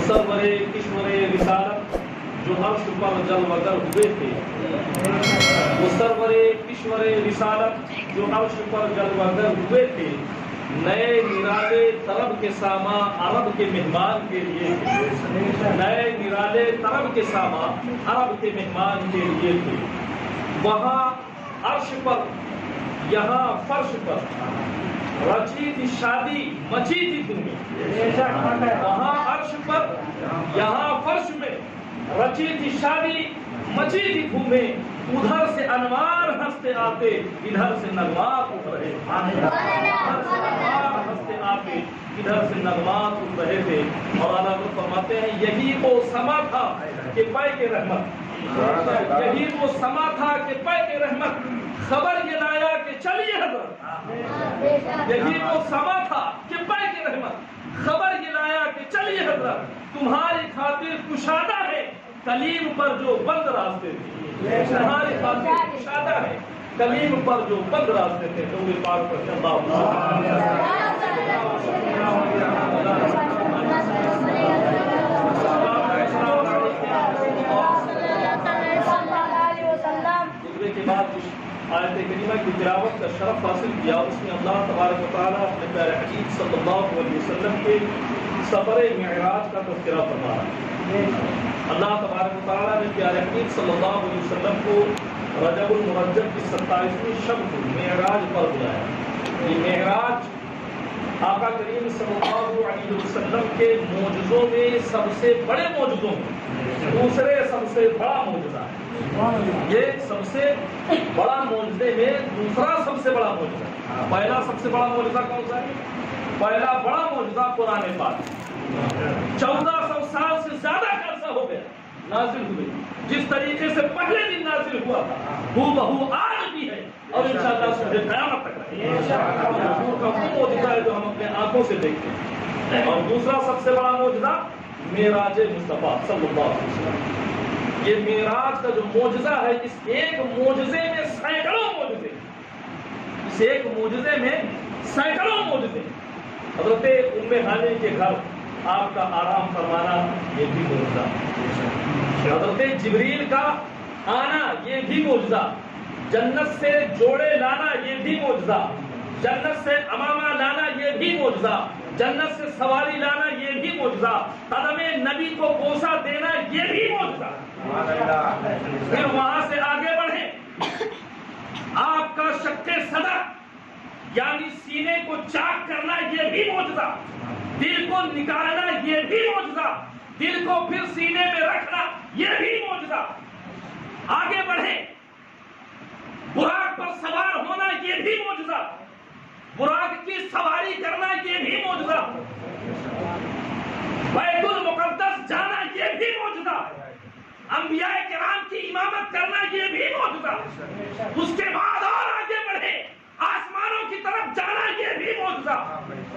مصور کشور رسالت جو عرش پر جلوگر ہوئے تھے، مصور کشور رسالت جو عرش پر جلوگر ہوئے تھے، نئے نرالے طرب کے ساما عرب کے مہمان کے لیے تھے، نئے نرالے طرب کے ساما عرب کے مہمان کے لیے تھے۔ وہاں عرش پر یہاں فرش پر رچی تھی شادی مچی تھی دھومیں، وہاں عرش پر یہاں فرش میں رچی تھی شادی مچی تھی دھومیں، ادھر سے انوار ہنستے آتے ادھر سے نغمات اٹھ رہے تھے، ہنستے آتے ادھر سے نغمات اٹھ رہے تھے۔ اور اللہ فرماتے ہیں یہی وہ سما تھا کہ پے کے رحمت، یہی وہ سما تھا کہ پے کے رحمت، خبر یہ لایا کہ چلیے حضرت، یہی وہ سما تھا کہ پے کی رحمت، خبر یہ لایا کہ چلیے حضرت، تمہاری خاطر کشادہ ہے کلیم پر جو بند راستے تھے، تمہاری خاطر کشادہ ہے کلیم پر جو بند راستے تھے۔ تو یہ پاک پر کے بعد آیت کریمہ کی تلاوت کا شرف حاصل کیا، اس میں اللہ تبارک و تعالیٰ اپنے پیارے حبیب صلی اللہ علیہ وسلم کے سفر معراج کا تذکرہ فرما رہا ہے۔ اللہ تبارک و تعالیٰ نے پیارے حبیب صلی اللہ علیہ وسلم کو رجب المرجب کی 27ویں شب کو معراج پر بلایا۔ یہ معراج آقا کریم صلی اللہ علیہ وسلم کے معجزوں میں سب سے بڑے معجزوں میں دوسرے سب سے بڑا معجزہ ہے۔ یہ سب سے بڑا معجزے میں دوسرا سب سے بڑا معجزہ۔ پہلا سب سے بڑا معجزہ کون سا ہے؟ پہلا بڑا معجزہ قرآن پاک 1400 سال سے زیادہ کا عرصہ ہو گیا نازل ہوئے، جس طریقے سے پہلے دن نازل ہوا تھا ہو بہو آج بھی ہے اور انشاءاللہ صبح قیامت تک رہے گا۔ حضور کا وہ معجزہ ہے جو ہم اپنے آنکھوں سے دیکھتے ہیں۔ اور دوسرا سب سے بڑا معجزہ معراج مصطفیٰ صلی اللہ علیہ وسلم۔ یہ معراج کا جو معجزہ ہے، اس ایک معجزے میں سینکڑوں معجزے، اس ایک معجزے میں سینکڑوں معجزے۔ حضرت ام ہانی کے گھر آپ کا آرام فرمانا یہ بھی معجزہ، حضرت جبریل کا آنا یہ بھی معجزہ، جنت سے جوڑے لانا یہ بھی معجزہ، جنت سے امامہ لانا یہ بھی معجزہ، جنت سے سواری لانا یہ بھی معجزہ، قدم نبی کو بوسہ دینا یہ بھی معجزہ۔ پھر وہاں سے آگے بڑھیں، آپ کا شق صدر یعنی سینے کو چاک کرنا یہ بھی معجزہ، دل کو نکالنا یہ بھی معجزہ، دل کو پھر سینے میں رکھنا یہ بھی معجزہ۔ آگے بڑھیں، براق پر سوار ہونا یہ بھی معجزہ، براق کی سواری کرنا یہ بھی معجزہ، بیت المقدس جانا یہ بھی معجزہ، انبیاء کرام کی امامت کرنا یہ بھی معجزہ۔ اس کے بعد اور آگے بڑھے، آسمانوں کی طرف جانا یہ بھی معجزہ،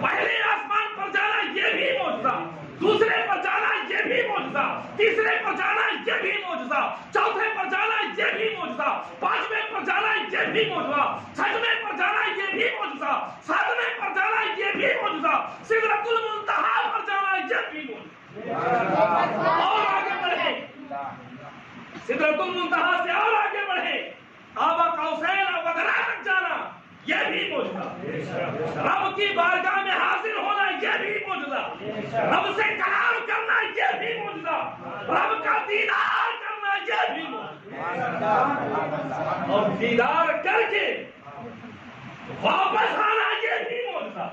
پہلے آسمان پر جانا یہ بھی معجزہ، دوسرے پر جانا یہ بھی معجزہ، تیسرے پر جانا یہ بھی معجزہ، چوتھے پر جانا یہ بھی معجزہ، پانچویں پر جانا یہ بھی معجزہ، چھٹویں پر جانا یہ بھی معجزہ، ساتویں پر جانا یہ بھی معجزہ، سدرۃ المنتہا پر جانا یہ بھی معجزہ۔ اور آگے بڑھے، سدرۃ المنتہا سے اور آگے بڑھے، قاب قوسین اور ادنیٰ تک جانا یہ بھی معجزہ، رب کی بارگاہ میں حاضر ہونا یہ بھی معجزہ، رب سے کلام کرنا یہ بھی معجزہ، رب کا دیدار کرنا یہ بھی معجزہ، اور دیدار کر کے واپس آنا یہ بھی معجزہ،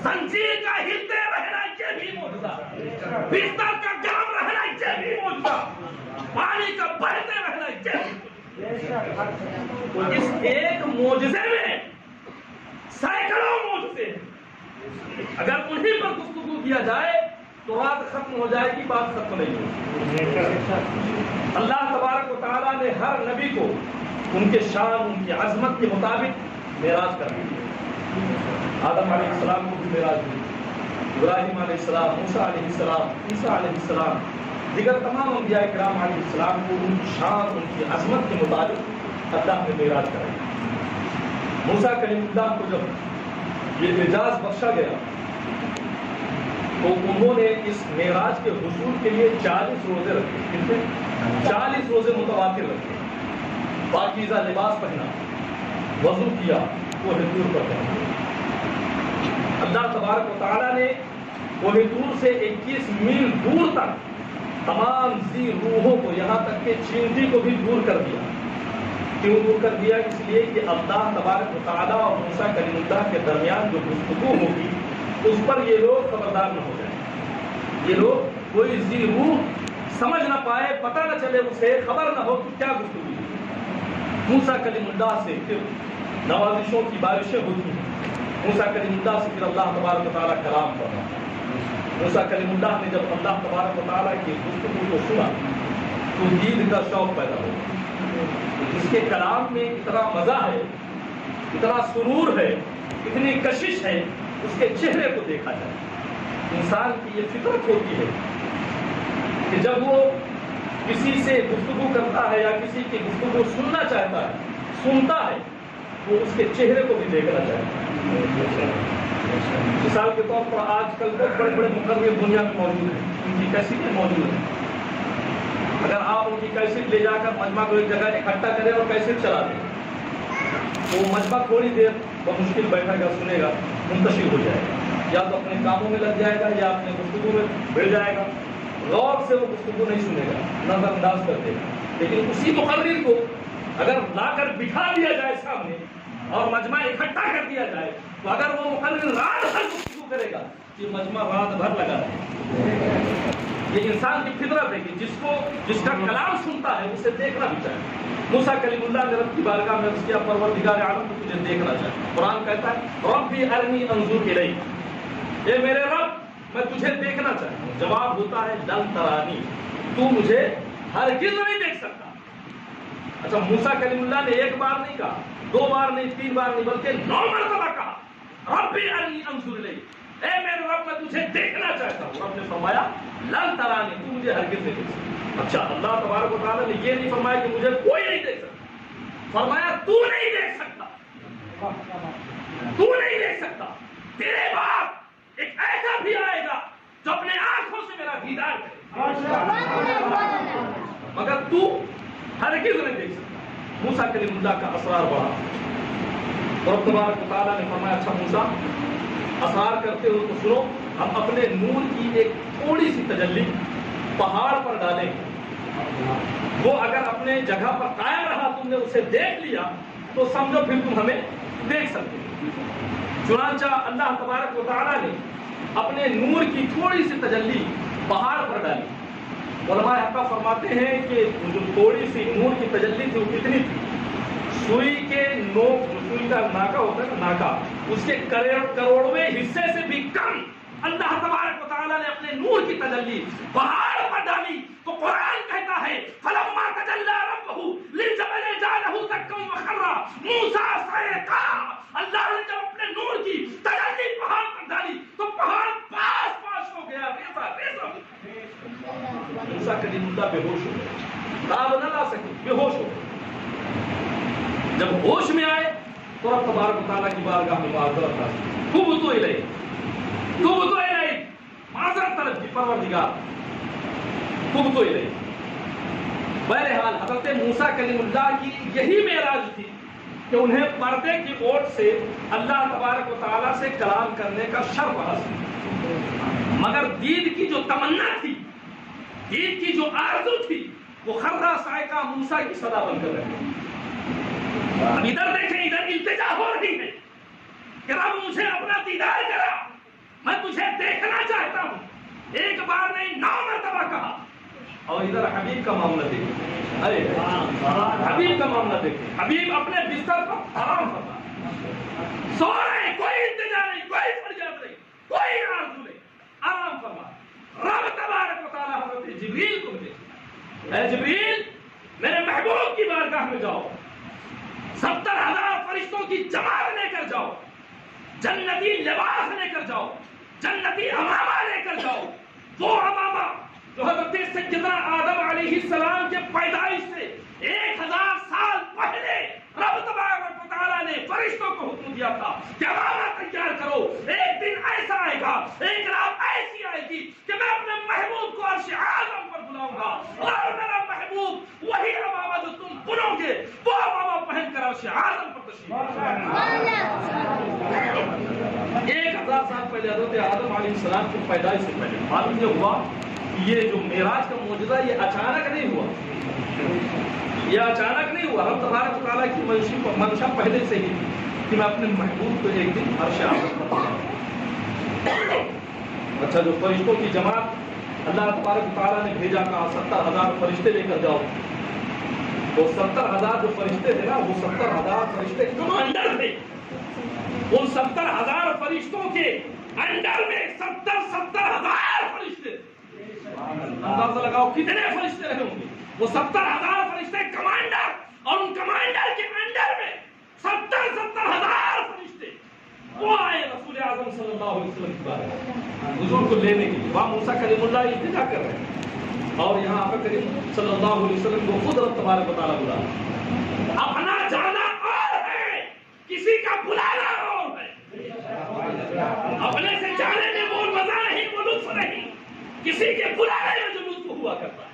زنجیر کا ہلتے رہنا یہ بھی معجزہ، بستر کا گرم رہنا یہ بھی معجزہ، پانی کا بہتے رہنا یہ بھی معجزہ۔ تو اس ایک معجزے میں سینکڑوں معجزے ہیں، اگر انہیں پر گفتگو کیا جائے تو بات ختم ہو جائے گی، بات ختم نہیں ہوگی۔ اللہ تبارک و تعالیٰ نے ہر نبی کو ان کے شان، ان کی عظمت کے مطابق معراج کر دیا۔ آدم علیہ السلام کو بھی معراج ہوئی، ابراہیم علیہ السلام، موسیٰ علیہ السلام، عیسیٰ علیہ السلام، دیگر تمام انبیاء کرام علیہ السلام کو ان کی شان، ان کی عظمت کے مطابق اللہ نے معراج کرائی۔ موسیٰ کلیم اللہ کو جب یہ اعجاز بخشا گیا تو انہوں نے اس معراج کے حصول کے لیے 40 روزے رکھے. کتنے؟ 40 روزے متواتر رکھے. پاکیزہ لباس پہنا, وضو کیا, کوہ طور پر پہنا. اللہ تبارک و تعالیٰ نے کوہ طور سے 21 میل دور تک تمام ذی روحوں کو, یہاں تک کہ چینٹی کو بھی دور کر دیا. کیوں دور کر دیا؟ اس لیے کہ اللہ تبارک و تعالیٰ اور موسیٰ کلیم اللہ کے درمیان جو گفتگو ہوگی اس پر یہ لوگ خبردار نہ ہو جائیں. یہ لوگ کوئی ذی روح سمجھ نہ پائے, پتہ نہ چلے, اسے خبر نہ ہو کہ کیا گفتگو ہے. موسیٰ کلیم اللہ سے پھر نوازشوں کی بارشیں ہوتی ہیں. موسیٰ کلیم اللہ سے پھر اللہ تبارک و تعالیٰ کلام کر رہا ہے. موسیٰ کلیم اللہ نے جب اللہ تبارک و تعالیٰ کی گفتگو کو سنا تو دید کا شوق پیدا ہو. جس کے کلام میں اتنا مزہ ہے, اتنا سرور ہے, اتنی کشش ہے, اس کے چہرے کو دیکھا جائے. انسان کی یہ فطرت ہوتی ہے کہ جب وہ کسی سے گفتگو کرتا ہے یا کسی کی گفتگو سننا چاہتا ہے, سنتا ہے, وہ اس کے چہرے کو بھی دیکھنا چاہتا ہے. مثال کے طور پر آج کل بہت بڑے بڑے مقرر دنیا میں موجود ہیں, ان کی کیسٹیں موجود ہیں. اگر آپ ان کی کیسٹ لے جا کر مجمع کو ایک جگہ اکٹھا کریں اور کیسٹ چلا دیں تو وہ مجمع تھوڑی دیر بمشکل بیٹھے گا, سنے گا, منتشر ہو جائے گا, یا تو اپنے کاموں میں لگ جائے گا یا اپنے گفتگو میں بڑھ جائے گا. غور سے وہ گفتگو نہیں سنے گا, نظر انداز کر دے گا. لیکن اسی مقرر کو اگر لا کر بٹھا دیا جائے سامنے اور مجمع اکٹھا کر دیا جائے تو اگر وہ مقرر رات بھر گفتگو کرے گا کہ مجمع رات بھر لگا رہے. یہ انسان کی فطرت ہے کہ جس کا کلام سنتا ہے اسے دیکھنا بھی چاہیے. موسیٰ کلیم اللہ نے رب کی بارگاہ میں عرض کیا, پروردگار عالم کو تجھے دیکھنا چاہیے. قرآن کہتا ہے ربی ارنی انظر الیک, اے میرے رب میں تجھے دیکھنا چاہتا ہوں. جواب ہوتا ہے لن ترانی, تو مجھے ہرگز نہیں دیکھ سکتا. اچھا, موسیٰ کلیم اللہ نے ایک بار نہیں کہا, 2 بار نہیں, 3 بار نہیں, بلکہ 9 مرتبہ کہا ربی ارنی انظر الیک, اے میرے رب میں تجھے دیکھنا چاہتا ہوں. رب نے فرمایا لن ترانی, تو مجھے ہرگز نہیں دیکھ سکتا. اچھا, اللہ تبارک و تعالیٰ نے یہ نہیں فرمایا کہ مجھے کوئی نہیں دیکھ سکتا, فرمایا تو نہیں دیکھ سکتا, تو نہیں دیکھ سکتا. تیرے بعد ایک ایسا بھی آئے گا جو اپنے آنکھوں سے میرا دیدار کرے, مگر تو ہرگز نہیں دیکھ سکتا. موسیٰ کلیم اللہ کا اسرار بڑھا اور تبارک و تعالیٰ نے فرمایا اچھا موسیٰ اسرار کرتے ہو تو سنو, ہم اپنے نور کی ایک تھوڑی سی تجلی پہاڑ پر ڈالیں. وہ اگر اپنے جگہ پر قائم رہا, تم نے اسے دیکھ لیا تو سمجھو پھر تم ہمیں دیکھ سکتے. چنانچہ اللہ تبارک و تعالیٰ نے اپنے نور کی تھوڑی سی تجلی پہاڑ پر ڈالی. علماء حق فرماتے ہیں کہ جو تھوڑی سی نور کی تجلی تھی وہ کتنی تھی؟ سوئی کے نوک, سوئی کا ناکا ہوتا ہے نا, ناکا, اس کے کروڑویں حصے سے بھی کم اللہ تبارک و تعالیٰ نے اپنے نور کی تجلی پہاڑ پر ڈالی. تو قرآن کہتا ہے فلما تجلی ربہ للجبل جعلہ دکا وخر موسیٰ صعقا, اللہ نے جب اپنے نور کی تجلی پہاڑ پر ڈالی تو پہاڑ پاس ہو گیا, ریزہ ہو گیا. موسیٰ کلیم اللہ بے ہوش ہو گئے, تاب نہ لا سکے, بے ہوش ہو گئے. جب ہوش میں آئے تو رب تبارک و تعالیٰ کی بارگاہ میں معذرت حاصل, تبت الیک, معذرت طلب کی, پروردگار تبت الیک. بہرحال حضرت موسیٰ کلیم اللہ کی یہی معراج تھی کہ انہیں پردے کی اوٹ سے اللہ تبارک و تعالیٰ سے کلام کرنے کا شرف حاصل. مگر دید کی جو تمنا تھی, دید کی جو آرزو تھی, وہ خرہ صاعقہ موسیٰ کی صدا بن کر رہی. اب ادھر دیکھیں, ادھر التجا ہو رہی ہے کہ رب مجھے اپنا دیدار کرا, میں تجھے دیکھنا چاہتا ہوں. ایک بار نہیں 9 مرتبہ کہا. اور ادھر حبیب کا معاملہ دیکھیں, ارے حبیب کا معاملہ دیکھیں. حبیب اپنے بستر پر آرام فرما, سو رہے, کوئی التجا نہیں, کوئی فریاد نہیں, کوئی آرزو نہیں, آرام فرما. رب تبارک و تعالیٰ حضرت جبریل کو بھیجا, اے جبریل میرے محبوب کی بارگاہ میں جاؤ, 70,000 فرشتوں کی جماعت لے کر جاؤ, جنتی لباس لے کر جاؤ, جنتی امامہ لے کر جاؤ. وہ امامہ جو حضرت سیدنا آدم علیہ السلام کے پیدائش سے 1000 سال پہلے رب تبارک و تعالیٰ نے فرشتوں کو حکم دیا تھا کہ امامہ تیار کرو. ایک دن ایسا آئے گا, ایک رات ایسی آئے گی کہ میں اپنے محبوب کو عرش اعظم پر بلاؤں گا، اور میرا محبوب وہی عمامہ جو تم بنو گے وہ عمامہ پہن کر عرش اعظم پر تشریف لائے گا۔ 1000 سال پہلے حضرت آدم علیہ السلام کی پیدائش سے پہلے معلوم یہ ہوا کہ یہ جو معراج کا معجزہ یہ اچانک نہیں ہوا، یہ اچانک نہیں ہوا۔ رب تبارک و تعالیٰ کی منشا پہلے سے ہی تھی کہ میں اپنے محبوب کو ایک دن عرش اعظم پر بلاؤں۔ اچھا، جو فرشتوں کی جماعت اللہ تبارک و تعالیٰ نے بھیجا، کہا 70,000 فرشتے لے کر جاؤ۔ وہ 70,000 جو فرشتے تھے نا، وہ 70,000 فرشتے کمانڈر تھے۔ ان 70,000 فرشتوں کے انڈر میں 70,000 فرشتے، اندازہ لگاؤ کتنے فرشتے رہے ہوں گے۔ وہ 70,000 فرشتے کمانڈر، اور ان کمانڈر کے انڈر میں 70,000 فرشتے وہ آئے رسول اعظم صلی اللہ علیہ وسلم کی بارگاہ حضور کو لینے کے لیے۔ وہاں موسیٰ کلیم اللہ التجا کر رہے ہیں، اور یہاں آقا کریم صلی اللہ علیہ وسلم کو خود رب تبارک و تعالیٰ بلا رہا۔ اپنا جانا اور ہے، کسی کا بلانا اور ہے۔ اپنے سے جانے میں وہ مزہ نہیں، وہ لطف نہیں، کسی کے بلانے میں جو لطف ہوا کرتا ہے۔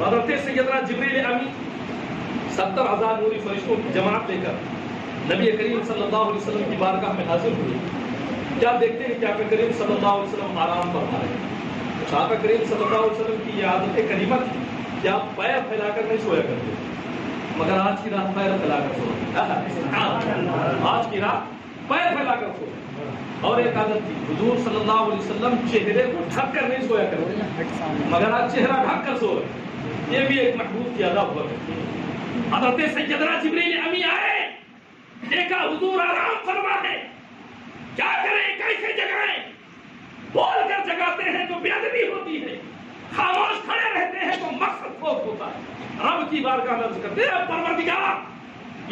حضرت سیدنا جبریل امی 70,000 نوری فرشتوں کی جماعت لے کر نبی کریم صلی اللہ علیہ وسلم کی بارگاہ میں حاضر ہوئے۔ کیا دیکھتے ہیں کہ آقا کریم صلی اللہ علیہ وسلم آرام فرما رہے ہیں۔ آقا کریم صلی اللہ علیہ وسلم کی یہ عادت کریمہ تھی کہ آپ پیر پھیلا کر نہیں سویا کرتے، مگر آج کی رات پیر پھیلا کر سو، آج کی رات پیر پھیلا کر سو۔ اور ایک عادت تھی، حضور صلی اللہ علیہ وسلم چہرے کو ڈھک کر نہیں سویا کرتے، مگر آج چہرہ ڈھک کر سو رہے۔ یہ بھی ایک محبوب کی ادا ہوا ہے۔ حضرت سیدنا جبریل امی آئے، دیکھا حضور آرام فرما ہے، کیا کریں، کیسے جگائیں؟ بول کر جگاتے ہیں تو بے ادبی ہوتی ہے، خاموش کھڑے رہتے ہیں تو مقصد فوت ہوتا ہے۔ رب کی بارگاہ میں عرض کرتے ہیں، پروردگار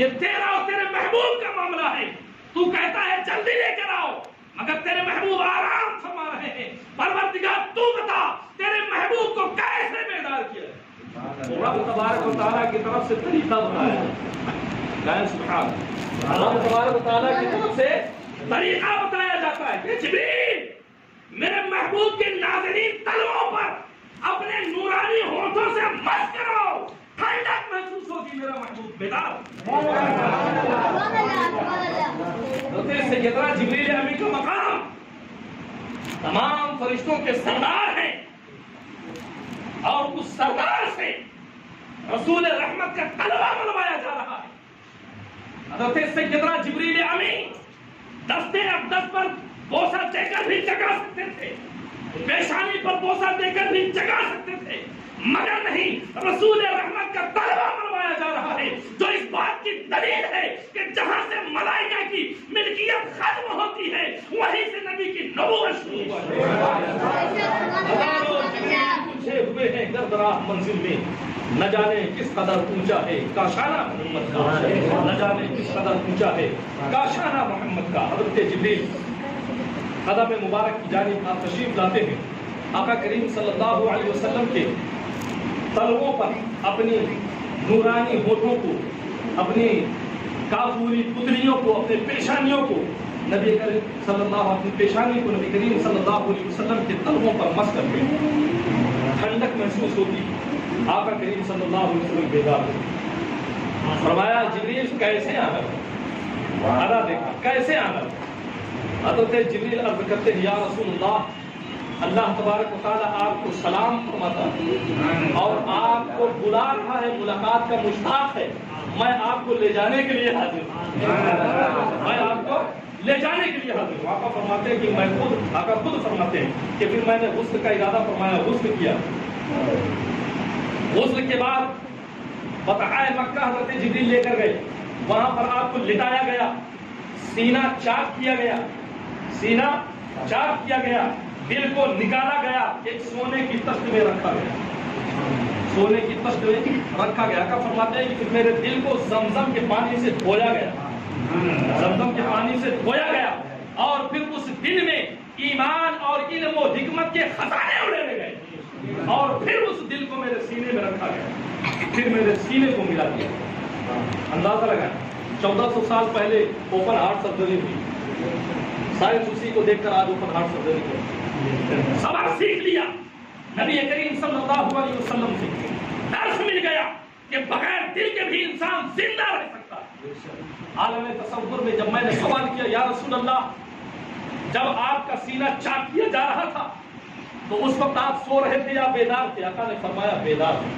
یہ تیرا اور تیرے محبوب کا معاملہ ہے، تو کہتا ہے جلدی لے کر آؤ، مگر تیرے محبوب آرام فرما رہے ہیں۔ پروردگار تو بتا تیرے محبوب کو کیسے بیدار کیا ہے؟ رب تبارک و تعالیٰ کی طرف سے طریقہ بتایا ہے، سبحان اللہ تبارک و تعالیٰ کی طرف سے طریقہ بتایا جاتا ہے کہ جبریل میرے محبوب کے ناظرین تلووں پر اپنے نورانی ہونٹوں سے مس کرو، ٹھنڈک محسوس ہوگی، میرا محبوب بیدار۔ سیدنا جبریل امی کا مقام تمام فرشتوں کے سردار ہیں، اور اس سردار سے رسول رحمت کا طلبہ منوایا جا رہا ہے۔ حضرت سیدنا جبریل امی دستے اقدس پر بوسہ دے کر بھی جگا سکتے تھے، پیشانی پر بوسہ دے کر بھی جگا سکتے تھے، مگر نہیں، رسول رحمت کا طلبہ منوایا جا رہا ہے، جو اس بات کی دلیل ہے کہ جہاں سے ملائکہ کی ملکیت ختم ہوتی ہے وہیں سے نبی کی نبوت شروع ہوتی ہے۔ ہوئے ہیں گردراہ منزل میں، نہ جانے کس قدر اونچا ہے کاشانہ محمد کا، نہ جانے کس قدر اونچا ہے کاشانہ محمد کا۔ حضرت جبریل قدم مبارک کی جانب آپ تشریف لاتے ہیں، آقا کریم صلی اللہ علیہ وسلم کے تلووں پر اپنی نورانی ہونٹوں کو، اپنی کافوری پتلیوں کو، اپنے پیشانیوں کو، نبی کریم صلی اللہ اپنی پیشانی کو نبی کریم صلی اللہ علیہ وسلم کے تلووں پر مس کرتے ہیں، ٹھنڈک محسوس ہوتی، آقا کریم صلی اللہ علیہ وسلم بیدار ہوتے۔ فرمایا جبریل کیسے آنا؟ ادا دیکھا کیسے آنا؟ حضرت جبریل عرض کرتے ہیں، یا رسول اللہ، اللہ تبارک و تعالیٰ آپ کو سلام فرماتا ہے اور آپ کو بلا رہا ہے، ملاقات کا مشتاق ہے، میں آپ کو لے جانے کے لیے حاضر ہوں، میں آپ کو لے جانے کے لیے حاضر ہوں۔ آقا فرماتے ہیں کہ میں خود، آقا خود فرماتے ہیں کہ پھر میں نے غسل کا ارادہ فرمایا، غسل کیا، غسل کے بعد بطحائے مکہ حضرت جبریل لے کر گئے، وہاں پر آپ کو لٹایا گیا، سینہ چاک کیا گیا، سینہ چاک کیا گیا، دل کو نکالا گیا، ایک سونے کی تخت میں رکھا گیا، سونے کی تخت میں رکھا گیا۔ آقا فرماتے ہیں کہ پھر میرے دل کو زمزم کے پانی سے دھویا گیا، زمزم کے پانی سے دھویا گیا، اور پھر اس دل میں ایمان اور علم و حکمت کے خزانے اڑے گئے، اور پھر اس دل کو میرے سینے میں رکھا گیا، پھر میرے سینے کو ملا دیا۔ اندازہ لگائیں، 1400 سال پہلے اوپن ہارٹ سرجری ہوئی، سائنس اسی کو دیکھ کر آج اوپن ہارٹ سرجری کی، سبق سیکھ لیا نبی کریم صلی اللہ علیہ وسلم سے، درس مل گیا کہ بغیر دل کے بھی انسان زندہ رہ سکتا ہے۔ عالم تصور میں جب میں نے سوال کیا یا رسول اللہ، جب آپ کا سینہ چاک کیا جا رہا تھا تو اس وقت آپ سو رہے تھے یا بیدار تھے؟ آقا نے فرمایا بیدار تھے۔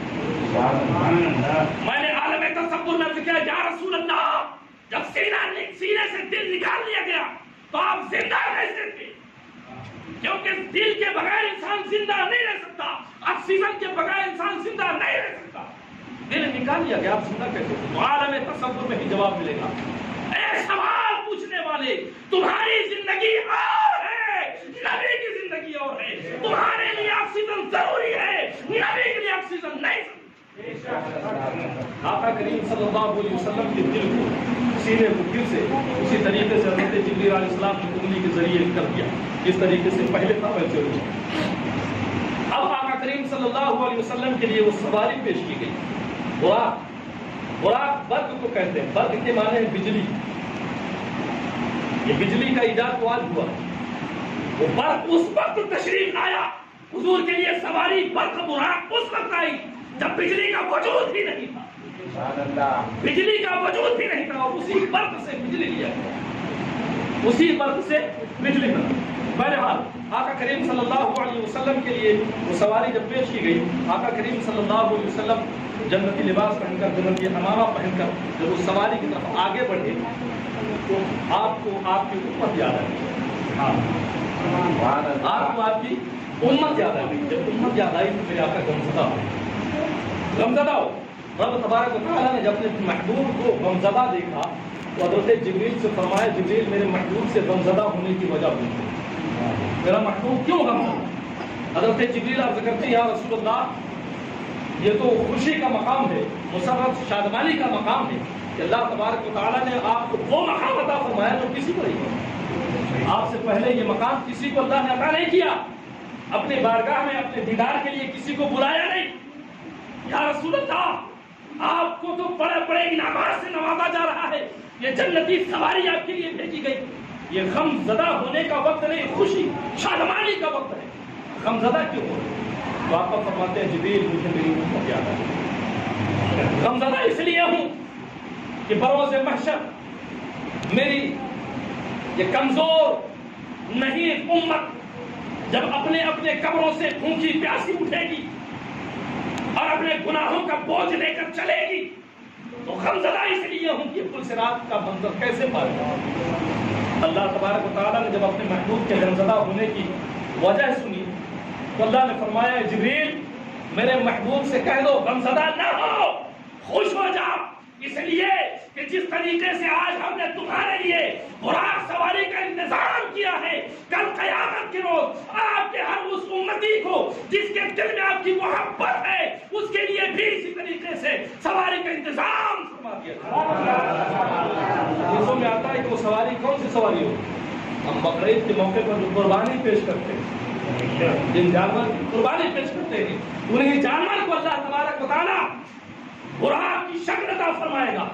میں نے عالم تصور میں کیا یا رسول اللہ، جب سینے سے دل نکال لیا گیا تو آپ زندہ کیسے تھے؟ کیونکہ دل کے بغیر انسان زندہ نہیں رہ سکتا، آکسیجن کے بغیر انسان زندہ نہیں رہ سکتا۔ دل نکال لیا گیا، آپ زندہ کیسے تھے؟ تو عالم تصور میں ہی جواب ملے گا۔ اے سوال پوچھنے والے، تمہاری زندگی اور ہے، نبی کی زندگی اور ہے۔ تمہارے لیے آکسیجن ضروری ہے، نبی کے لیے آکسیجن نہیں۔ آقا کریم صلی اللہ علیہ وسلم کے دل کو، سینے کو پھر سے اسی طریقے سے حضرت جبریل علیہ السلام کی انگلی کے ذریعے کر دیا، جس طریقے سے پہلے تھا ویسے ہوا۔ اب آقا کریم صلی اللہ علیہ وسلم کے لیے وہ سواری پیش کی گئی، براق۔ براق برق کو کہتے ہیں، برق کے معنی ہے بجلی۔ یہ بجلی کا ایجاد تو آج ہوا، وہ برق اس وقت تشریف لایا، حضور کے لیے سواری برق براق اس وقت آئی جب بجلی کا وجود ہی نہیں تھا۔ بجلی کا وجود بھی نہیں تھا، اور اسی برق سے بجلی لیا گیا، اسی برق سے بجلی بنا۔ بہرحال آقا کریم صلی اللہ علیہ وسلم کے لیے وہ سواری جب پیش کی گئی، آقا کریم صلی اللہ علیہ وسلم جنتی لباس پہن کر، جنتی حمامہ پہن کر جب اس سواری کی طرف آگے بڑھے تو آپ کو آپ کی امت یاد آئی۔ آپ کو آپ کی امت یاد آئی۔ جب امت یاد آئی تو میرے آقا غمزدہ ہو، غمزدہ ہو۔ رب تبارک و تعالیٰ نے جب اپنے محبوب کو غمزدہ دیکھا تو حضرت جبریل سے فرمایا، جبریل میرے محبوب سے غمزدہ ہونے کی وجہ پوچھو، میرا محبوب کیوں غمزدہ؟ حضرت جبریل عرض کرتے یا رسول اللہ، یہ تو خوشی کا مقام ہے، مسرت شادمانی کا مقام ہے کہ اللہ تبارک و تعالیٰ نے آپ کو وہ مقام عطا فرمایا جو کسی کو نہیں، آپ سے پہلے یہ مقام کسی کو اللہ نے عطا نہیں کیا، اپنے بارگاہ میں اپنے دیدار کے لیے کسی کو بلایا نہیں۔ یا رسول اللہ، آپ کو تو بڑے بڑے انعامات سے نوازا جا رہا ہے، یہ جنتی سواری آپ کے لیے بھیجی گئی، یہ غم زدہ ہونے کا وقت نہیں، خوشی شادمانی کا وقت ہے، غم زدہ کیوں ہو؟ تو آپ فرماتے ہیں جبریل مجھے میری امت یاد ہے، غم زدہ اس لیے ہوں کہ بروز محشر میری یہ کمزور نہیں امت جب اپنے اپنے قبروں سے بھوکی پیاسی اٹھے گی اور اپنے گناہوں کا بوجھ لے کر چلے گی تو غمزدہ اس لیے ہوں کہ پل صراط کا منظر کیسے پائے۔ اللہ تبارک و تعالیٰ نے جب اپنے محبوب کے غمزدہ ہونے کی وجہ سنی تو اللہ نے فرمایا جبریل میرے محبوب سے کہہ دو غمزدہ نہ ہو، خوش ہو جاؤ، اس لیے کہ جس طریقے سے آج ہم نے تمہارے لیے براق سواری کا انتظام کیا ہے، کل قیامت کے روز آپ کے ہر اس امتی کو جس کے دل میں آپ کی محبت ہے اس کے لیے بھی اسی طریقے سے سواری کا انتظام فرما دیا حدیثوں میں آتا ہے کہ وہ سواری کون سی سواری ہو؟ ہم بقرعید کے موقع پر جو قربانی پیش کرتے ہیں، جن جانور کی قربانی پیش کرتے ہیں، انہیں جانور کو اللہ تبارک و تعالیٰ براق کی شکل عطا فرمائے گا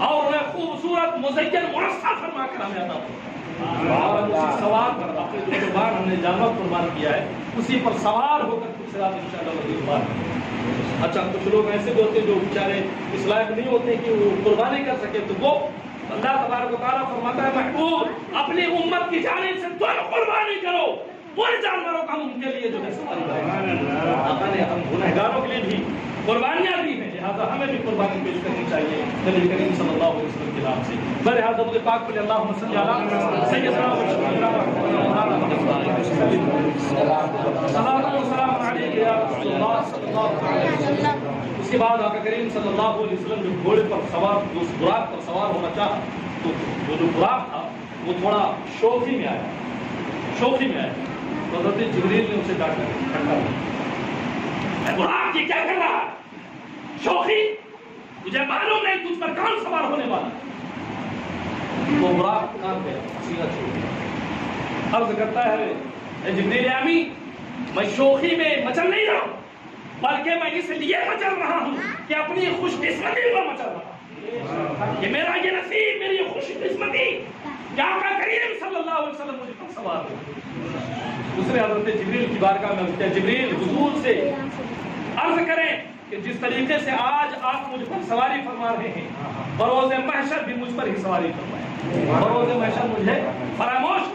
اور انہیں خوبصورت مزین مرصع فرما کر ہمیں عطا فرمائے گا۔ اسی سوار پر اپنے جو قربان ہم نے جانور قربان کیا ہے اسی پر سوار ہو کر کچھ رات انشاءاللہ وزیر بات۔ اچھا کچھ لوگ ایسے بھی ہوتے ہیں جو بیچارے اس لائق نہیں ہوتے کہ وہ قربانی کر سکے، تو وہ اللہ تبارک و تعالیٰ فرماتا ہے محبوب اپنی امت کی جانب سے تم قربانی کرو، ان جانوروں کا ان کے لیے جو ہے سواری کرے۔ آقا نے ہم گنہگاروں کے لیے بھی قربانیاں دی ہیں، لہٰذا ہمیں بھی قربانی پیش کرنی چاہیے نبی کریم صلی اللہ علیہ وسلم کے نام سے۔ بہرحال درود پاک پڑھیں، اللہم صلی علی سیدنا محمد۔ اس کے بعد آقا کریم صلی اللہ علیہ وسلم جو گھوڑے پر سوار، اس براق پر سوار ہونا چاہا تو وہ جو براق تھا وہ تھوڑا شوخی میں آیا، شوخی میں آیا تو حضرت جبریل نے اسے ڈانٹا ٹھنڈا کیا، براق یہ کیا کر رہا ہے؟ شوخی، مجھے معلوم نہیں تجھ پر کون سوار ہونے والا۔ وہ براق کان پہ سینہ چھوڑ دیا، عرض کرتا ہے اے جبریل امی، میں شوخی میں مچل نہیں رہا ہوں بلکہ میں اس لیے مچل رہا ہوں کہ اپنی خوش قسمتی پر مچل رہا ہوں، کہ میرا یہ نصیب، میری خوش قسمتی کہ آقا کریم صلی اللہ علیہ وسلم مجھے پر سوار ہو۔ اس نے حضرت جبریل کی بارگاہ میں عرض کیا جبریل حضور سے عرض کریں کہ جس طریقے سے آج آپ مجھ پر سواری فرما رہے ہیں بروز محشر بھی مجھ پر ہی سواری فرمائیں، بروز محشر مجھے فراموش